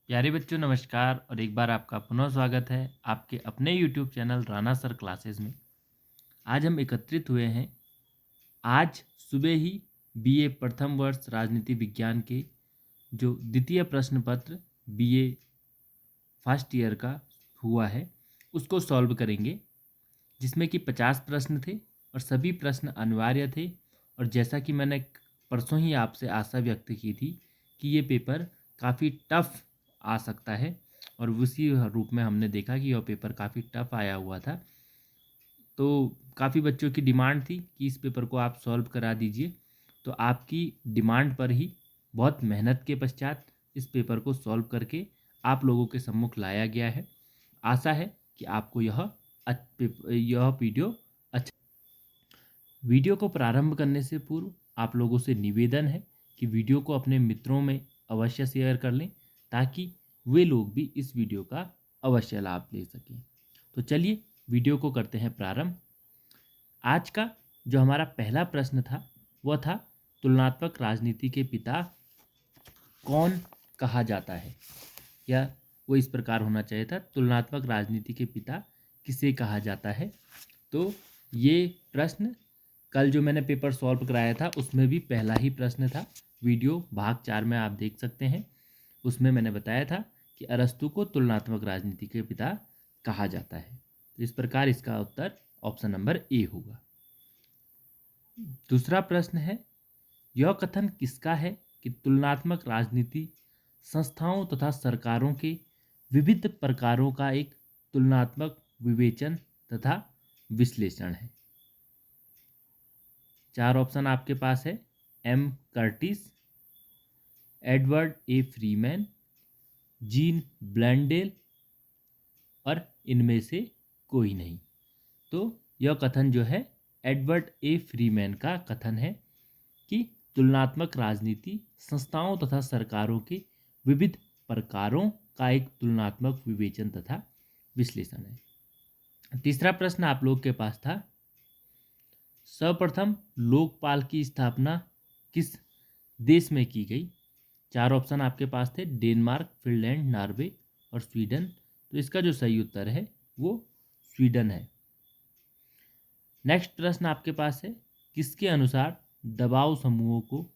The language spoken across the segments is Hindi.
प्यारे बच्चों नमस्कार और एक बार आपका पुनः स्वागत है आपके अपने YouTube channel Rana sir classes में। आज हम एकत्रित हुए हैं। आज सुबह ही बीए प्रथम वर्ष राजनीति विज्ञान के जो द्वितीय प्रश्न पत्र बीए फर्स्ट ईयर का हुआ है उसको सॉल्व करेंगे, जिसमें कि 50 प्रश्न थे और सभी प्रश्न अनिवार्य थे। और जैसा कि मैंने परसों ही आपसे आशा व्यक्त की थी कि ये पेपर काफ़ी टफ आ सकता है, और उसी रूप में हमने देखा कि यह पेपर काफ़ी टफ आया हुआ था। तो काफ़ी बच्चों की डिमांड थी कि इस पेपर को आप सॉल्व करा दीजिए, तो आपकी डिमांड पर ही बहुत मेहनत के पश्चात इस पेपर को सॉल्व करके आप लोगों के सम्मुख लाया गया है। आशा है कि आपको यह वीडियो को प्रारंभ करने से पूर्व आप लोगों से निवेदन है कि वीडियो को अपने मित्रों में अवश्य शेयर कर लें, ताकि वे लोग भी इस वीडियो का अवश्य लाभ ले सकें। तो चलिए वीडियो को करते हैं प्रारंभ। आज का जो हमारा पहला प्रश्न था वह था, तुलनात्मक राजनीति के पिता कौन कहा जाता है। या वो इस प्रकार होना चाहिए था, तुलनात्मक राजनीति के पिता किसे कहा जाता है। तो ये प्रश्न कल जो मैंने पेपर सॉल्व कराया था उसमें भी पहला ही प्रश्न था। वीडियो भाग 4 में आप देख सकते हैं। उसमें मैंने बताया था कि अरस्तु को तुलनात्मक राजनीति के पिता कहा जाता है। तो इस प्रकार इसका उत्तर ऑप्शन नंबर ए होगा। दूसरा प्रश्न है, यह कथन किसका है कि तुलनात्मक राजनीति संस्थाओं तथा सरकारों के विविध प्रकारों का एक तुलनात्मक विवेचन तथा विश्लेषण है। चार ऑप्शन आपके पास है, एम कर्टिस, एडवर्ड ए फ्रीमैन, जीन ब्लैंडेल और इनमें से कोई नहीं। तो यह कथन जो है एडवर्ड ए फ्रीमैन का कथन है कि तुलनात्मक राजनीति संस्थाओं तथा सरकारों के विविध प्रकारों का एक तुलनात्मक विवेचन तथा विश्लेषण है। तीसरा प्रश्न आप लोग के पास था, सर्वप्रथम लोकपाल की स्थापना किस देश में की गई। चार ऑप्शन आपके पास थे, डेनमार्क, फिनलैंड, नॉर्वे और स्वीडन। तो इसका जो सही उत्तर है वो स्वीडन है। नेक्स्ट प्रश्न आपके पास है, किसके अनुसार दबाव समूहों को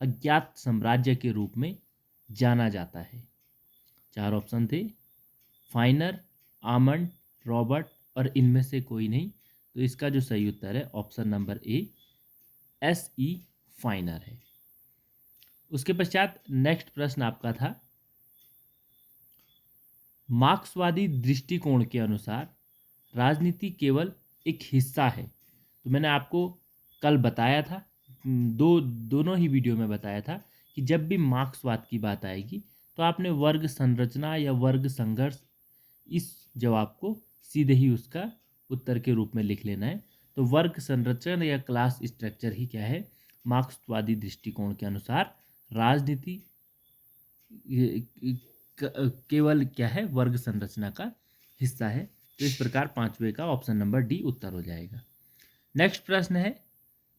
अज्ञात साम्राज्य के रूप में जाना जाता है। चार ऑप्शन थे, फाइनर, आमंड, रॉबर्ट और इनमें से कोई नहीं। तो इसका जो सही उत्तर है option number A, S E फाइनर है। उसके पश्चात नेक्स्ट प्रश्न आपका था, मार्क्सवादी दृष्टिकोण के अनुसार राजनीति केवल एक हिस्सा है। तो मैंने आपको कल बताया था, दोनों ही वीडियो में बताया था कि जब भी मार्क्सवाद की बात आएगी तो आपने वर्ग संरचना या वर्ग संघर्ष इस जवाब को सीधे ही उसका उत्तर के रूप में लिख लेना है। तो वर्ग संरचना या क्लास स्ट्रक्चर ही क्या है, मार्क्सवादी दृष्टिकोण के अनुसार राजनीति केवल क्या है, वर्ग संरचना का हिस्सा है। तो इस प्रकार पांचवे का ऑप्शन नंबर डी उत्तर हो जाएगा। नेक्स्ट प्रश्न है,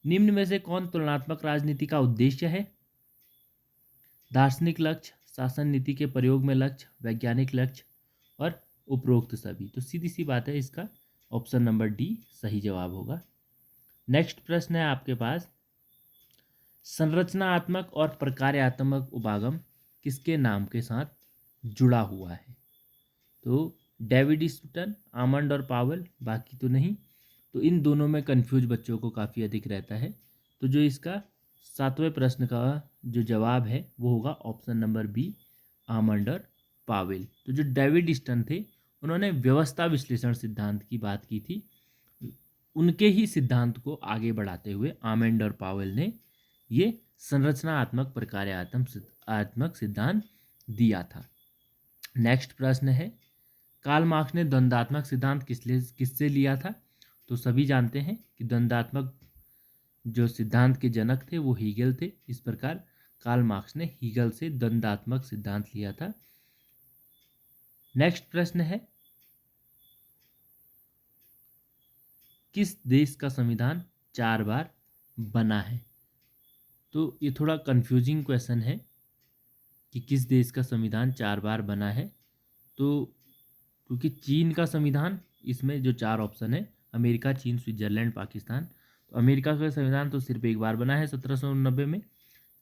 निम्न में से कौन तुलनात्मक राजनीति का उद्देश्य है। दार्शनिक लक्ष्य, शासन नीति के प्रयोग में लक्ष्य, वैज्ञानिक लक्ष्य और उपरोक्त सभी। तो सीधी सी बात है, इसका ऑप्शन नंबर डी सही जवाब होगा। नेक्स्ट प्रश्न है आपके पास, संरचनात्मक और प्रकार्यात्मक उपागम किसके नाम के साथ जुड़ा हुआ है। तो डेविड स्टूटन, आमंड और पावेल, बाकी तो नहीं। तो इन दोनों में कंफ्यूज बच्चों को काफ़ी अधिक रहता है। तो जो इसका सातवें प्रश्न का जो जवाब है वो होगा ऑप्शन नंबर बी, आमंड और पावेल। तो जो डेविड स्टन थे उन्होंने व्यवस्था विश्लेषण सिद्धांत की बात की थी। उनके ही सिद्धांत को आगे बढ़ाते हुए आमंड और पावेल ने ये संरचनात्मक प्रकार्यात्मक सिद्धांत दिया था। नेक्स्ट प्रश्न है, कार्ल मार्क्स ने द्वंद्वात्मक सिद्धांत किससे लिया था। तो सभी जानते हैं कि द्वंद्वात्मक जो सिद्धांत के जनक थे वो हीगल थे। इस प्रकार कार्ल मार्क्स ने हीगल से द्वंद्वात्मक सिद्धांत लिया था। नेक्स्ट प्रश्न है, किस देश का संविधान 4 बार बना है। तो ये थोड़ा कंफ्यूजिंग क्वेश्चन है। कि किस देश का संविधान 4 बार बना है, तो क्योंकि चीन का संविधान, इसमें जो 4 ऑप्शन है, अमेरिका, चीन, स्विट्जरलैंड, पाकिस्तान, तो अमेरिका का संविधान तो सिर्फ 1 बार बना है 1789 में।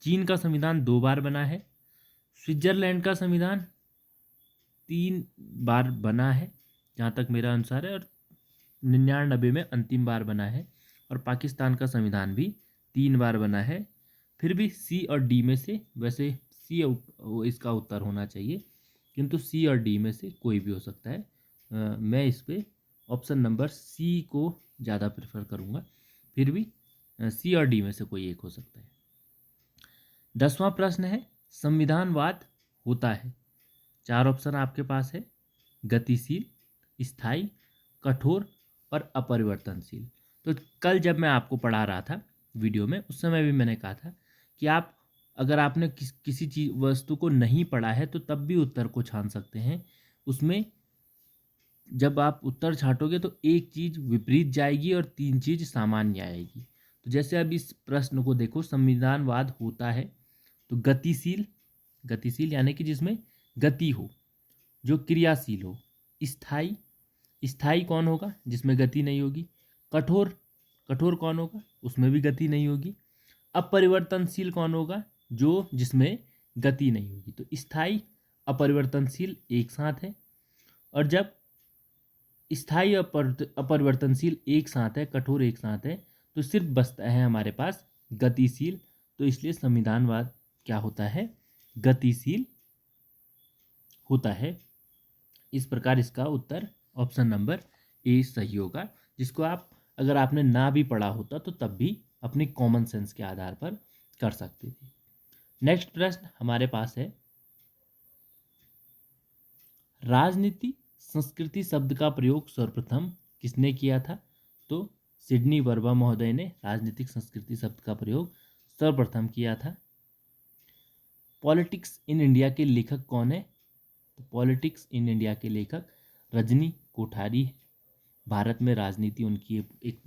चीन का संविधान 2 बार बना है। स्विट्जरलैंड का संविधान 3 बार बना है जहाँ तक मेरा अनुसार है, और 99 में अंतिम बार बना है। और पाकिस्तान का संविधान भी 3 बार बना है। फिर भी सी और डी में से, वैसे सी इसका उत्तर होना चाहिए, किंतु सी और डी में से कोई भी हो सकता है। मैं इस पे ऑप्शन नंबर सी को ज़्यादा प्रेफर करूँगा। फिर भी सी और डी में से कोई एक हो सकता है। 10वां प्रश्न है, संविधानवाद होता है, 4 ऑप्शन आपके पास है, गतिशील, स्थायी, कठोर और अपरिवर्तनशील। तो कल जब मैं आपको पढ़ा रहा था वीडियो में, उस समय भी मैंने कहा था कि आप अगर आपने किसी चीज वस्तु को नहीं पढ़ा है तो तब भी उत्तर को छान सकते हैं। उसमें जब आप उत्तर छांटोगे तो एक चीज विपरीत जाएगी और 3 चीज सामान्य आएगी। तो जैसे अब इस प्रश्न को देखो, संविधानवाद होता है तो गतिशील, गतिशील यानी कि जिसमें गति हो, जो क्रियाशील हो। स्थायी, स्थायी कौन होगा, जिसमें गति नहीं होगी। कठोर, कठोर कौन होगा, उसमें भी गति नहीं होगी। अपरिवर्तनशील कौन होगा, जो जिसमें गति नहीं होगी। तो स्थायी, अपरिवर्तनशील एक साथ है। और जब स्थायी अपरिवर्तनशील एक साथ है, कठोर एक साथ है, तो सिर्फ बचता है हमारे पास गतिशील। तो इसलिए संविधानवाद क्या होता है, गतिशील होता है। इस प्रकार इसका उत्तर ऑप्शन नंबर ए सही होगा, जिसको आप अगर आपने ना भी पढ़ा होता तो तब भी अपनी कॉमन सेंस के आधार पर कर सकते थे। नेक्स्ट प्रश्न हमारे पास है, राजनीति संस्कृति शब्द का प्रयोग सर्वप्रथम किसने किया था। तो सिडनी वर्मा महोदय ने राजनीतिक संस्कृति शब्द का प्रयोग सर्वप्रथम किया था। पॉलिटिक्स इन इंडिया के लेखक कौन है। तो पॉलिटिक्स इन इंडिया के लेखक रजनी कोठारी है। भारत में राजनीति उनकी एक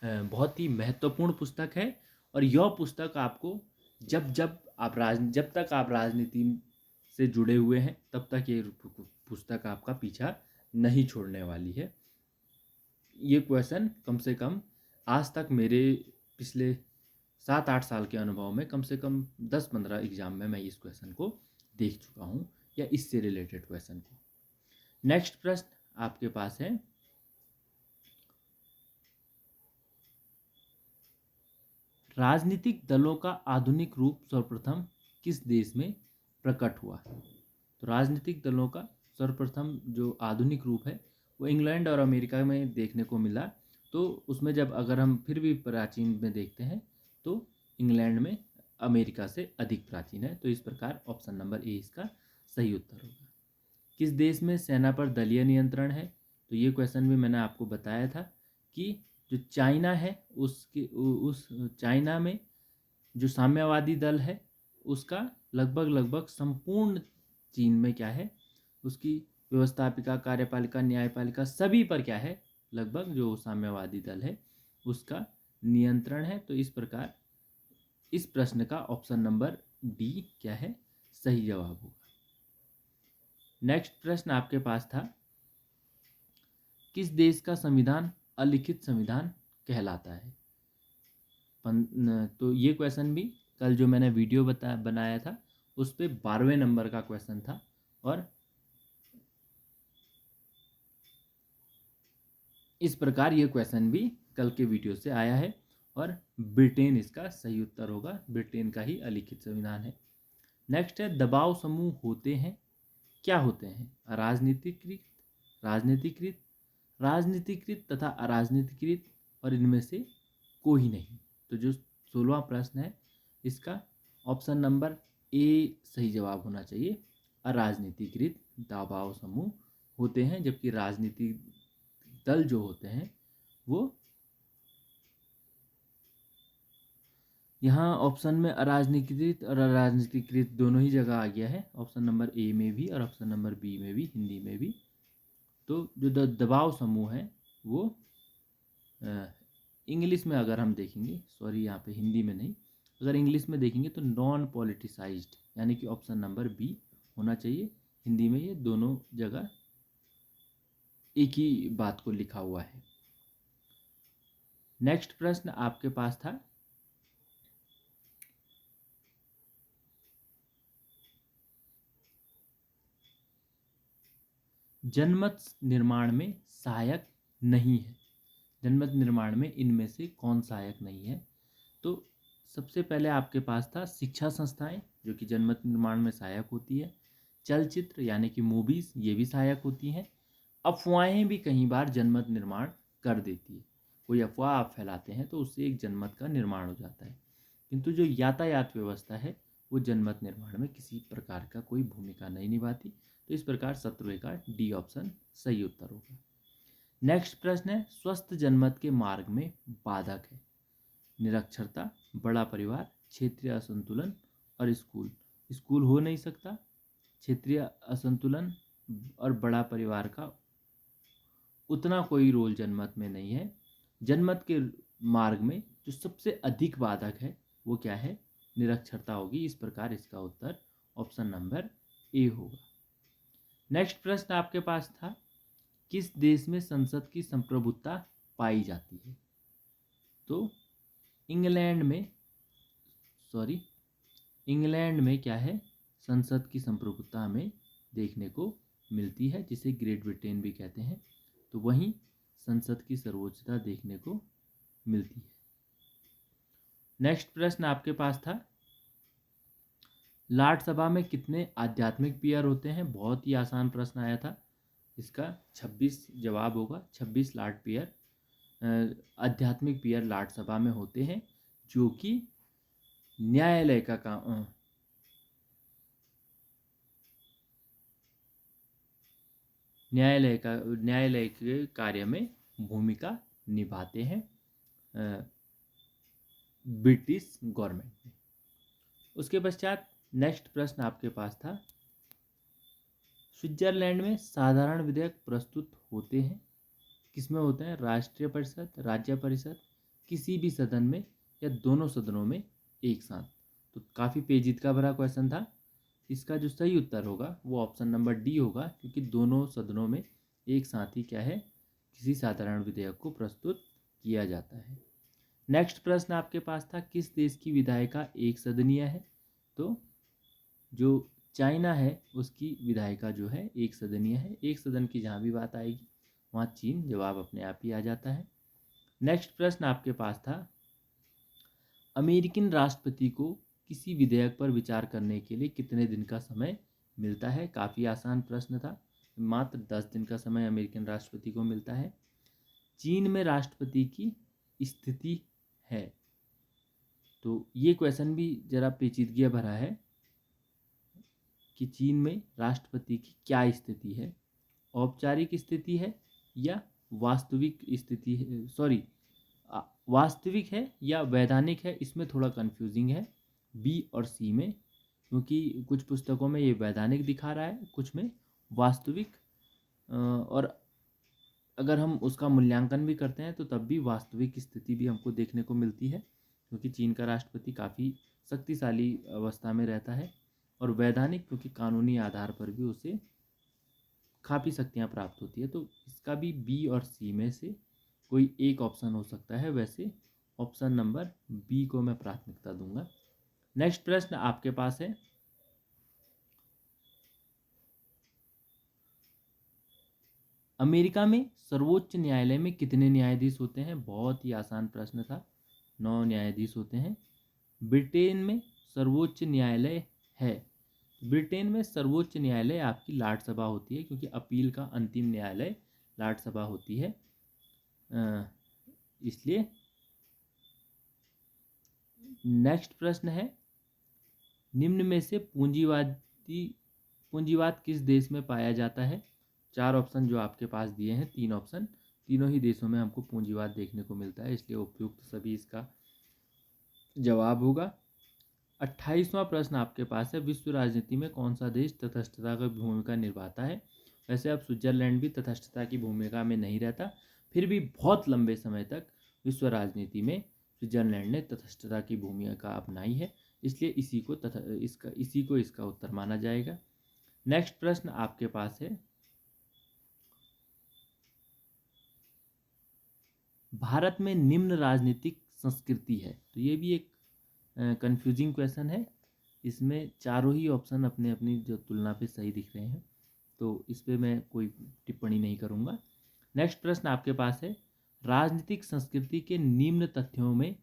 बहुत ही महत्वपूर्ण पुस्तक है। और यह पुस्तक आपको जब तक आप राजनीति से जुड़े हुए हैं तब तक ये पुस्तक आपका पीछा नहीं छोड़ने वाली है। ये क्वेश्चन कम से कम आज तक मेरे पिछले 7-8 साल के अनुभव में कम से कम 10-15 एग्जाम में मैं इस क्वेश्चन को देख चुका हूँ, या इससे रिलेटेड क्वेश्चन को। नेक्स्ट प्रश्न आपके पास है, राजनीतिक दलों का आधुनिक रूप सर्वप्रथम किस देश में प्रकट हुआ। तो राजनीतिक दलों का सर्वप्रथम जो आधुनिक रूप है वो इंग्लैंड और अमेरिका में देखने को मिला। तो उसमें जब अगर हम फिर भी प्राचीन में देखते हैं तो इंग्लैंड में अमेरिका से अधिक प्राचीन है। तो इस प्रकार ऑप्शन नंबर ए इसका सही उत्तर होगा। किस देश में सेना पर दलीय नियंत्रण है। तो ये क्वेश्चन भी मैंने आपको बताया था कि जो चाइना है उस चाइना में जो साम्यवादी दल है उसका लगभग संपूर्ण चीन में क्या है, उसकी व्यवस्थापिका, कार्यपालिका, न्यायपालिका सभी पर क्या है, लगभग जो साम्यवादी दल है उसका नियंत्रण है। तो इस प्रकार इस प्रश्न का ऑप्शन नंबर डी क्या है, सही जवाब होगा। नेक्स्ट प्रश्न आपके पास था, किस देश का संविधान अलिखित संविधान कहलाता है। तो ये क्वेश्चन भी कल जो मैंने वीडियो बनाया था उस पे 12वें नंबर का क्वेश्चन था। और इस प्रकार ये क्वेश्चन भी कल के वीडियो से आया है और ब्रिटेन इसका सही उत्तर होगा। ब्रिटेन का ही अलिखित संविधान है। नेक्स्ट है, दबाव समूह होते हैं, क्या होते हैं। राजनीतिकृत, राजनीतिकृत, राजनीतिकृत तथा अराजनीतिकृत, और इनमें से कोई नहीं। तो जो 16वां प्रश्न है इसका ऑप्शन नंबर ए सही जवाब होना चाहिए। अराजनीतिकृत दबाव समूह होते हैं, जबकि राजनीतिक दल जो होते हैं वो, यहाँ ऑप्शन में अराजनीतिकृत और अराजनीतिकृत दोनों ही जगह आ गया है, ऑप्शन नंबर ए में भी और ऑप्शन नंबर बी में भी, हिंदी में भी। तो जो दबाव समूह है वो इंग्लिश में अगर हम देखेंगे, सॉरी यहाँ पे हिंदी में नहीं, अगर इंग्लिश में देखेंगे तो नॉन पॉलिटिसाइज्ड, यानी कि ऑप्शन नंबर बी होना चाहिए। हिंदी में ये दोनों जगह एक ही बात को लिखा हुआ है। नेक्स्ट प्रश्न आपके पास था, जनमत निर्माण में सहायक नहीं है। जनमत निर्माण में इनमें से कौन सहायक नहीं है? तो सबसे पहले आपके पास था शिक्षा संस्थाएं, जो कि जनमत निर्माण में सहायक होती है। चलचित्र यानी कि मूवीज़, ये भी सहायक होती हैं। अफवाहें भी कई बार जनमत निर्माण कर देती है। कोई अफवाह आप फैलाते हैं तो उससे एक जनमत का निर्माण हो जाता है। किंतु जो यातायात व्यवस्था है वो जनमत निर्माण में किसी प्रकार का कोई भूमिका नहीं निभाती। तो इस प्रकार 17वें का डी ऑप्शन सही उत्तर होगा। नेक्स्ट प्रश्न है, स्वस्थ जनमत के मार्ग में बाधक है। निरक्षरता, बड़ा परिवार, क्षेत्रीय असंतुलन और स्कूल। स्कूल हो नहीं सकता, क्षेत्रीय असंतुलन और बड़ा परिवार का उतना कोई रोल जनमत में नहीं है। जनमत के मार्ग में जो सबसे अधिक बाधक है वो क्या है? निरक्षरता होगी। इस प्रकार इसका उत्तर ऑप्शन नंबर ए होगा। नेक्स्ट प्रश्न आपके पास था, किस देश में संसद की संप्रभुता पाई जाती है? तो इंग्लैंड में क्या है? संसद की संप्रभुता हमें देखने को मिलती है, जिसे ग्रेट ब्रिटेन भी कहते हैं। तो वहीं संसद की सर्वोच्चता देखने को मिलती है। नेक्स्ट प्रश्न आपके पास था, लाट सभा में कितने आध्यात्मिक पीयर होते हैं? बहुत ही आसान प्रश्न आया था। इसका 26 जवाब होगा। 26 लाट पीयर आध्यात्मिक पीयर लाट सभा में होते हैं, जो कि न्यायालय का काम न्यायालय के कार्य में भूमिका निभाते हैं ब्रिटिश गवर्नमेंट में। उसके पश्चात नेक्स्ट प्रश्न आपके पास था, स्विट्जरलैंड में साधारण विधेयक प्रस्तुत होते हैं, किसमें होते हैं? राष्ट्रीय परिषद, राज्य परिषद, किसी भी सदन में या दोनों सदनों में एक साथ। तो काफ़ी पेचीदगी भरा क्वेश्चन था। इसका जो सही उत्तर होगा वो ऑप्शन नंबर डी होगा, क्योंकि दोनों सदनों में एक साथ ही क्या है? किसी साधारण विधेयक को प्रस्तुत किया जाता है। नेक्स्ट प्रश्न आपके पास था, किस देश की विधायिका एक सदनीय है? तो जो चाइना है उसकी विधायिका जो है एक सदनीय है। एक सदन की जहाँ भी बात आएगी वहाँ चीन जवाब अपने आप ही आ जाता है। नेक्स्ट प्रश्न आपके पास था, अमेरिकन राष्ट्रपति को किसी विधेयक पर विचार करने के लिए कितने दिन का समय मिलता है? काफ़ी आसान प्रश्न था। मात्र 10 दिन का समय अमेरिकन राष्ट्रपति को मिलता है। चीन में राष्ट्रपति की स्थिति है, तो ये क्वेश्चन भी जरा पेचीदगी भरा है कि चीन में राष्ट्रपति की क्या स्थिति है? औपचारिक स्थिति है या वास्तविक स्थिति है? सॉरी, वास्तविक है या वैधानिक है? इसमें थोड़ा कंफ्यूजिंग है बी और सी में, क्योंकि कुछ पुस्तकों में ये वैधानिक दिखा रहा है, कुछ में वास्तविक। और अगर हम उसका मूल्यांकन भी करते हैं तो तब भी वास्तविक स्थिति भी हमको देखने को मिलती है, क्योंकि चीन का राष्ट्रपति काफ़ी शक्तिशाली अवस्था में रहता है। और वैधानिक क्योंकि कानूनी आधार पर भी उसे काफ़ी शक्तियाँ प्राप्त होती है। तो इसका भी बी और सी में से कोई एक ऑप्शन हो सकता है। वैसे ऑप्शन नंबर बी को मैं प्राथमिकता दूंगा। नेक्स्ट प्रश्न आपके पास है, अमेरिका में सर्वोच्च न्यायालय में कितने न्यायाधीश होते हैं? बहुत ही आसान प्रश्न था। 9 न्यायाधीश होते हैं। ब्रिटेन में सर्वोच्च न्यायालय है। ब्रिटेन में सर्वोच्च न्यायालय आपकी लाट सभा होती है, क्योंकि अपील का अंतिम न्यायालय लाट सभा होती है, इसलिए। नेक्स्ट प्रश्न है, निम्न में से पूंजीवाद किस देश में पाया जाता है? 4 ऑप्शन जो आपके पास दिए हैं, 3 ऑप्शन, तीनों ही देशों में हमको पूंजीवाद देखने को मिलता है, इसलिए उपयुक्त सभी इसका जवाब होगा। 28वां प्रश्न आपके पास है, विश्व राजनीति में कौन सा देश तटस्थता की भूमिका निभाता है? वैसे अब स्विट्जरलैंड भी तटस्थता की भूमिका में नहीं रहता, फिर भी बहुत लंबे समय तक विश्व राजनीति में स्विट्जरलैंड ने तटस्थता की भूमिका अपनाई है, इसलिए इसी को इसका उत्तर माना जाएगा। नेक्स्ट प्रश्न आपके पास है, भारत में निम्न राजनीतिक संस्कृति है। तो ये भी एक कंफ्यूजिंग क्वेश्चन है। इसमें चारों ही ऑप्शन अपने अपनी जो तुलना पे सही दिख रहे हैं, तो इस पे मैं कोई टिप्पणी नहीं करूँगा। नेक्स्ट प्रश्न आपके पास है, राजनीतिक संस्कृति के निम्न तथ्यों में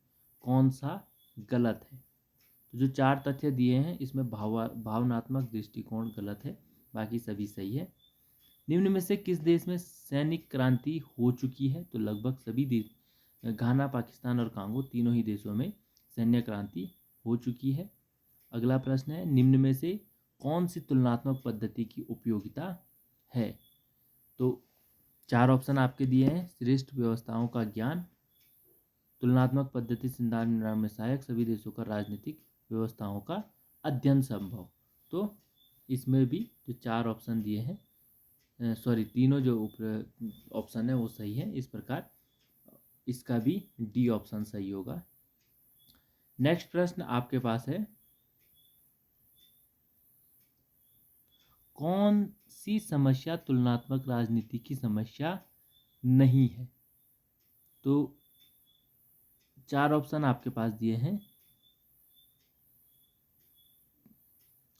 कौन सा गलत है। तो जो 4 तथ्य दिए हैं इसमें भावनात्मक दृष्टिकोण गलत है, बाकी सभी सही है। निम्न में से किस देश में सैनिक क्रांति हो चुकी है। तो लगभग सभी देश, घाना, पाकिस्तान और कांगो, तीनों ही देशों में सैन्य क्रांति हो चुकी है। अगला प्रश्न है, निम्न में से कौन सी तुलनात्मक पद्धति की उपयोगिता है। तो 4 ऑप्शन आपके दिए हैं, श्रेष्ठ व्यवस्थाओं का ज्ञान, तुलनात्मक पद्धति सिद्धांत निर्माण में सहायक, सभी देशों का राजनीतिक व्यवस्थाओं का अध्ययन संभव। तो इसमें भी जो 4 ऑप्शन दिए हैं, तीनों जो ऑप्शन है वो सही है। इस प्रकार इसका भी डी ऑप्शन सही होगा। नेक्स्ट प्रश्न आपके पास है, कौन सी समस्या तुलनात्मक राजनीति की समस्या नहीं है। तो 4 ऑप्शन आपके पास दिए हैं,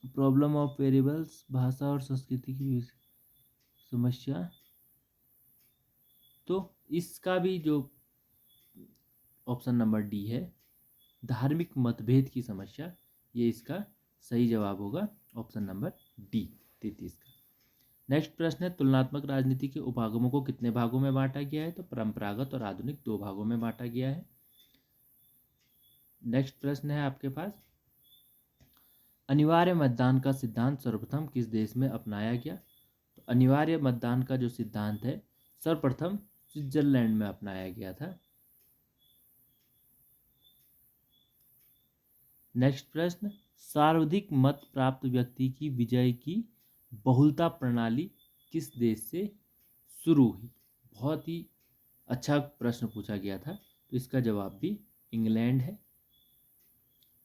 प्रॉब्लम ऑफ वेरिएबल्स, भाषा और संस्कृति की समस्या। तो इसका भी जो ऑप्शन नंबर डी है, धार्मिक मतभेद की समस्या, ये इसका सही जवाब होगा, ऑप्शन नंबर डी 33 का। नेक्स्ट प्रश्न है, तुलनात्मक राजनीति के उपागमों को कितने भागों में बांटा गया है। तो परंपरागत और आधुनिक 2 भागों में बांटा गया है। नेक्स्ट प्रश्न है आपके पास, अनिवार्य मतदान का सिद्धांत सर्वप्रथम किस देश में अपनाया गया। तो अनिवार्य मतदान का जो सिद्धांत है सर्वप्रथम स्विट्जरलैंड में अपनाया गया था। नेक्स्ट प्रश्न, सर्वाधिक मत प्राप्त व्यक्ति की विजय की बहुलता प्रणाली किस देश से शुरू हुई। बहुत ही अच्छा प्रश्न पूछा गया था, तो इसका जवाब भी इंग्लैंड है।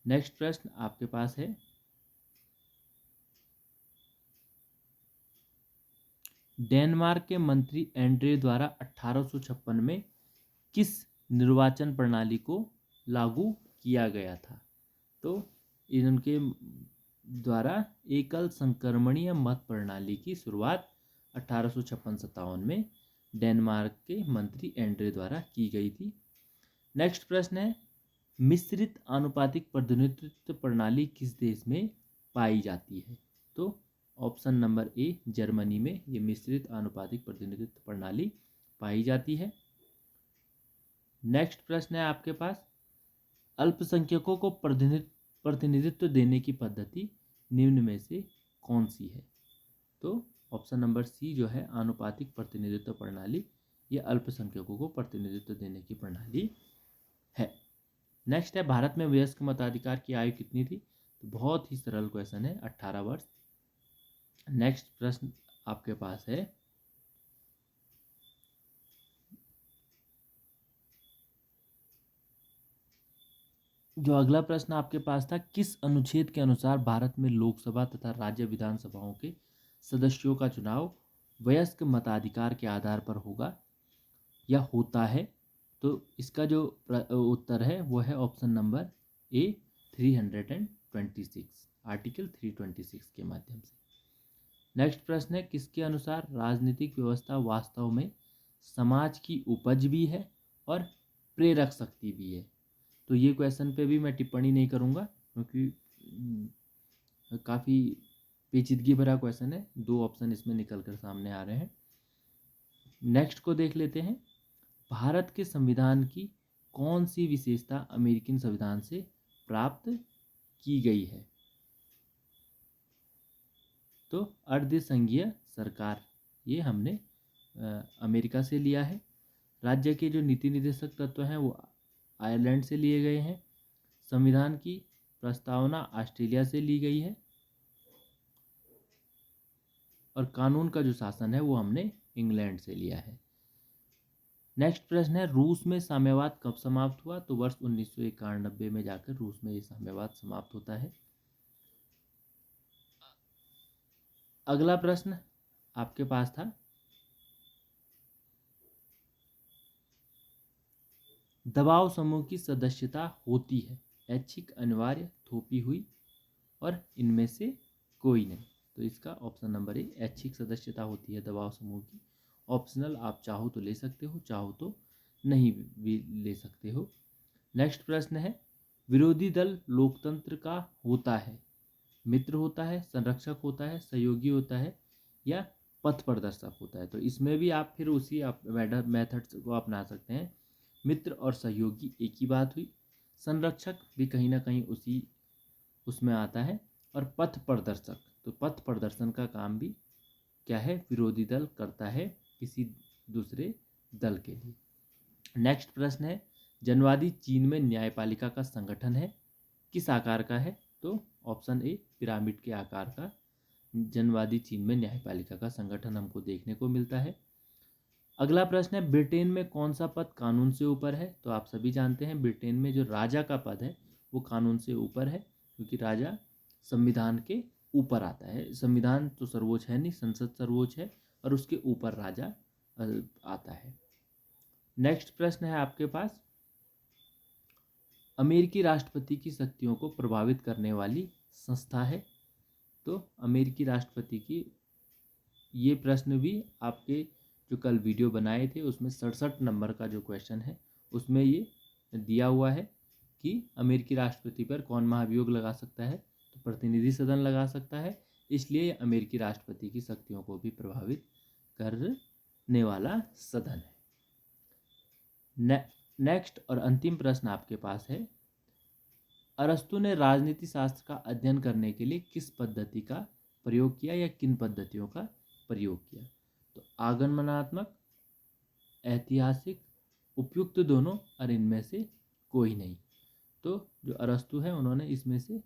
नेक्स्ट प्रश्न आपके पास है, डेनमार्क के मंत्री एंड्रे द्वारा 1856 में किस निर्वाचन प्रणाली को लागू किया गया था। तो इनके द्वारा एकल संक्रमणीय मत प्रणाली की शुरुआत 1856-57 में डेनमार्क के मंत्री एंड्रे द्वारा की गई थी। नेक्स्ट प्रश्न है, मिश्रित आनुपातिक प्रतिनिधित्व प्रणाली किस देश में पाई जाती है। तो ऑप्शन नंबर ए, जर्मनी में ये मिश्रित आनुपातिक प्रतिनिधित्व प्रणाली पाई जाती है। नेक्स्ट प्रश्न है आपके पास, अल्पसंख्यकों को प्रतिनिधित्व देने की पद्धति निम्न में से कौन सी है। तो ऑप्शन नंबर सी जो है आनुपातिक प्रतिनिधित्व प्रणाली, ये अल्पसंख्यकों को प्रतिनिधित्व देने की प्रणाली है। नेक्स्ट है, भारत में वयस्क मताधिकार की आयु कितनी थी। तो बहुत ही सरल क्वेश्चन है, 18 वर्ष। नेक्स्ट प्रश्न आपके पास है, जो अगला प्रश्न आपके पास था, किस अनुच्छेद के अनुसार भारत में लोकसभा तथा राज्य विधानसभाओं के सदस्यों का चुनाव वयस्क मताधिकार के आधार पर होगा या होता है। तो इसका जो उत्तर है वो है ऑप्शन नंबर ए, 326, आर्टिकल 326 के माध्यम से। नेक्स्ट प्रश्न है, किसके अनुसार राजनीतिक व्यवस्था वास्तव में समाज की उपज भी है और प्रेरक शक्ति भी है। तो ये क्वेश्चन पे भी मैं टिप्पणी नहीं करूँगा, क्योंकि काफ़ी पेचीदगी भरा क्वेश्चन है। 2 ऑप्शन इसमें निकल कर सामने आ रहे हैं। नेक्स्ट को देख लेते हैं, भारत के संविधान की कौन सी विशेषता अमेरिकन संविधान से प्राप्त की गई है। तो अर्धसंघीय सरकार, ये हमने अमेरिका से लिया है। राज्य के जो नीति निर्देशक तत्व हैं वो आयरलैंड से लिए गए हैं। संविधान की प्रस्तावना ऑस्ट्रेलिया से ली गई है और कानून का जो शासन है वो हमने इंग्लैंड से लिया है। नेक्स्ट प्रश्न है, रूस में साम्यवाद कब समाप्त हुआ? तो वर्ष 1991 में जाकर रूस में ये साम्यवाद समाप्त होता है। अगला प्रश्न आपके पास था, दबाव समूह की सदस्यता होती है ऐच्छिक, अनिवार्य, थोपी हुई और इनमें से कोई नहीं। तो इसका ऑप्शन नंबर ए, ऐच्छिक सदस्यता होती है दबाव समूह की। ऑप्शनल, आप चाहो तो ले सकते हो, चाहो तो नहीं भी ले सकते हो। नेक्स्ट प्रश्न है, विरोधी दल लोकतंत्र का होता है, मित्र होता है, संरक्षक होता है, सहयोगी होता है या पथ प्रदर्शक होता है? तो इसमें भी आप फिर उसी मेथड्स को अपना सकते हैं। मित्र और सहयोगी एक ही बात हुई, संरक्षक भी कहीं ना कहीं उसी उसमें आता है, और पथ प्रदर्शक, तो पथ प्रदर्शन का काम भी क्या है, विरोधी दल करता है किसी दूसरे दल के लिए। नेक्स्ट प्रश्न है, जनवादी चीन में न्यायपालिका का संगठन है, किस आकार का है? तो ऑप्शन ए, पिरामिड के आकार का जनवादी चीन में न्यायपालिका का संगठन हमको देखने को मिलता है। अगला प्रश्न है, ब्रिटेन में कौन सा पद कानून से ऊपर है? तो आप सभी जानते हैं ब्रिटेन में जो राजा का पद है वो कानून से ऊपर है, क्योंकि राजा संविधान के ऊपर आता है। संविधान तो सर्वोच्च है नहीं, संसद सर्वोच्च है और उसके ऊपर राजा आता है। नेक्स्ट प्रश्न है आपके पास, अमेरिकी राष्ट्रपति की शक्तियों को प्रभावित करने वाली संस्था है। तो अमेरिकी राष्ट्रपति की, ये प्रश्न भी आपके जो कल वीडियो बनाए थे उसमें 67 नंबर का जो क्वेश्चन है उसमें ये दिया हुआ है कि अमेरिकी राष्ट्रपति पर कौन महाभियोग लगा सकता है? तो प्रतिनिधि सदन लगा सकता है, इसलिए अमेरिकी राष्ट्रपति की शक्तियों को भी प्रभावित करने वाला सदन है। नेक्स्ट और अंतिम प्रश्न आपके पास है, अरस्तु ने राजनीति शास्त्र का अध्ययन करने के लिए किस पद्धति का प्रयोग किया या किन पद्धतियों का प्रयोग किया? तो आगमनात्मक, ऐतिहासिक, उपयुक्त दोनों और इनमें से कोई नहीं। तो जो अरस्तु है उन्होंने इसमें से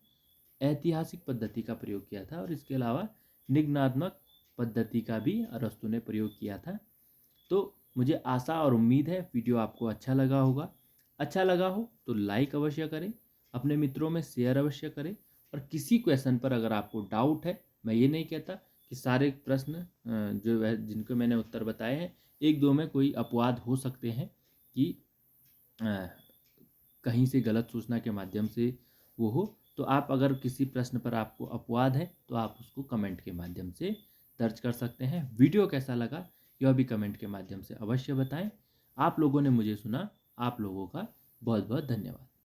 ऐतिहासिक पद्धति का प्रयोग किया था और इसके अलावा निगमनात्मक पद्धति का भी अरस्तु ने प्रयोग किया था। तो मुझे आशा और उम्मीद है वीडियो आपको अच्छा लगा होगा। अच्छा लगा हो तो लाइक अवश्य करें, अपने मित्रों में शेयर अवश्य करें, और किसी क्वेश्चन पर अगर आपको डाउट है, मैं ये नहीं कहता कि सारे प्रश्न जो है जिनको मैंने उत्तर बताए हैं, एक दो में कोई अपवाद हो सकते हैं कि कहीं से गलत सूचना के माध्यम से वो हो, तो आप अगर किसी प्रश्न पर आपको अपवाद है तो आप उसको कमेंट के माध्यम से दर्ज कर सकते हैं। वीडियो कैसा लगा यह भी कमेंट के माध्यम से अवश्य बताएं। आप लोगों ने मुझे सुना, आप लोगों का बहुत बहुत धन्यवाद।